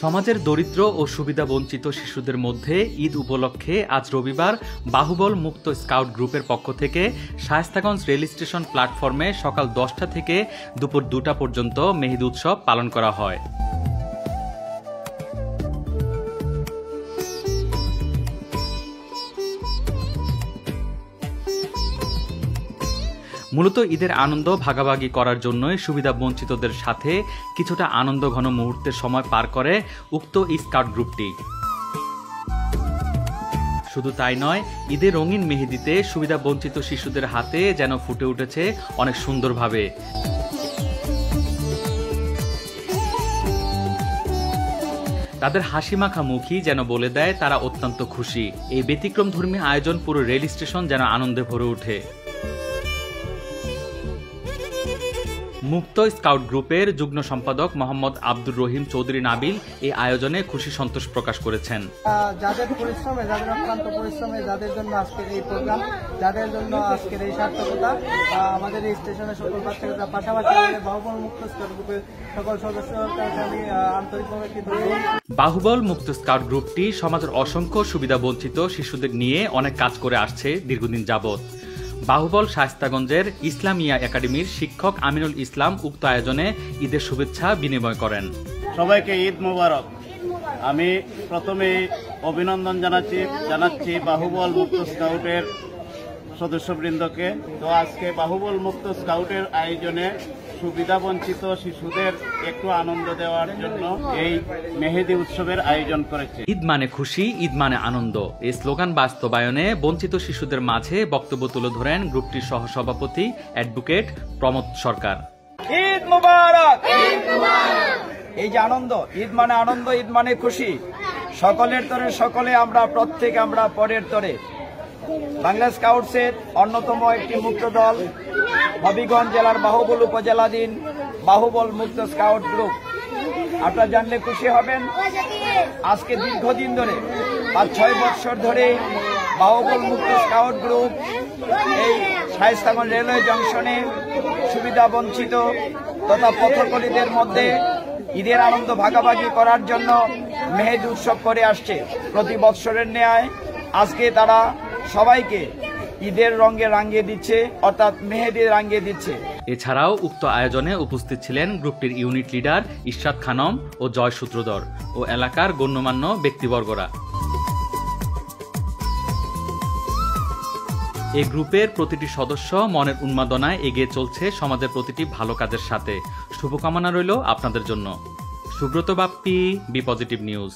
সমাজের দরিদ্র ও সুবিধাবঞ্চিত শিশুদের মধ্যে ঈদ উপলক্ষে আজ রবিবার বাহুবল মুক্ত স্কাউট গ্রুপের পক্ষ থেকে শায়েস্তাগঞ্জ রেল স্টেশন প্ল্যাটফর্মে সকাল 10টা থেকে দুপুর 2টা পর্যন্ত মেহেদি উৎসব পালন করা হয়। মূলত ঈদের আনন্দ ভাগাভাগি করার জন্যই সুবিধাবঞ্চিতদের সাথে কিছুটা আনন্দঘন মুহূর্তের সময় পার করে উক্ত স্কাউট গ্রুপটি। শুধু তাই নয়, ঈদের রঙিন মেহেদিতে সুবিধাবঞ্চিত শিশুদের হাতে যেন ফুটে উঠেছে অনেক সুন্দরভাবে। তাদের হাসিমাখা মুখই যেন বলে দেয় তারা অত্যন্ত খুশি। এই ব্যতিক্রমধর্মী আয়োজন পুরো রেল স্টেশন যেন আনন্দে ভরে ওঠে। মুক্ত স্কাউট গ্রুপের যুগ্ম সম্পাদক মোহাম্মদ আব্দুর রহিম চৌধুরী নাবিল এই আয়োজনে খুশি সন্তোষ প্রকাশ করেছেন। যাদের পরিশ্রমে, যাদের অক্লান্ত পরিশ্রমে, যাদের জন্য আজকের এই প্রোগ্রাম, যাদের জন্য আজকের এই সার্থকতা, আমাদের এই স্টেশনের সকল বাচ্চারা, পাশাপাশি আমাদের বাহুবল মুক্ত স্কাউট গ্রুপের সকল সদস্যকে আমি আন্তরিকভাবে ধন্যবাদ। বাহুবল মুক্ত স্কাউট গ্রুপটি সমাজের অসংখ্য সুবিধাবঞ্চিত শিশুদের নিয়ে অনেক কাজ করে আসছে দীর্ঘদিন যাবৎ। বাহুবল শায়েস্তাগঞ্জের ইসলামিয়া একাডেমির শিক্ষক আমিনুল ইসলাম উক্ত আয়োজনে ঈদের শুভেচ্ছা বিনিময় করেন। সবাইকে ঈদ মোবারক। আমি প্রথমে অভিনন্দন জানাচ্ছি বাহুবল মুক্ত স্কাউটের সদস্যবৃন্দকে। তো আজকে বাহুবল মুক্ত স্কাউটের আয়োজনে সুবিধাবঞ্চিত শিশুদের একটু আনন্দ দেওয়ার জন্য এই মেহেদি উৎসবের আয়োজন করেছে। ঈদ মানে খুশি, ঈদ মানে আনন্দ, এই স্লোগান বাস্তবায়নে বঞ্চিত শিশুদের মাঝে বক্তব্য তুলে ধরেন গ্রুপটির সহসভাপতি অ্যাডভোকেট প্রমোদ সরকার। ঈদ মোবারক। এই যে আনন্দ, ঈদ মানে আনন্দ, ঈদ মানে খুশি। সকলের তরে সকলে আমরা, প্রত্যেকে আমরা পরের তরে। বাংলা স্কাউটসের অন্যতম একটি মুক্ত দল হবিগঞ্জ জেলার বাহুবল উপজেলাধীন বাহুবল মুক্ত স্কাউট গ্রুপ। আপনারা জানলে খুশি হবেন, আজকে দীর্ঘদিন ধরে 5-6 বছর ধরে বাহুবল মুক্ত স্কাউট গ্রুপ এই শায়েস্তাগঞ্জ রেলওয়ে জংশনে সুবিধাবঞ্চিত তথা পথকলীদের মধ্যে ঈদের আনন্দ ভাগাভাগি করার জন্য মেহেদি উৎসব করে আসছে। প্রতি বৎসরের ন্যায় আজকে তারা সবাইকে ঈদের রঙে রাঙিয়ে দিচ্ছে, অর্থাৎ মেহেদি রাঙিয়ে দিচ্ছে। এছাড়াও উক্ত আয়োজনে উপস্থিত ছিলেন গ্রুপটির ইউনিট লিডার ইরশাদ খানম ও জয় সূত্রধর ও এলাকার গণ্যমান্য ব্যক্তিবর্গরা। এই গ্রুপের প্রতিটি সদস্য মনের উন্মাদনায় এগিয়ে চলছে সমাজের প্রতিটি ভালো কাজের সাথে। শুভকামনা রইল আপনাদের জন্য। Subrata Bappi, B positive news.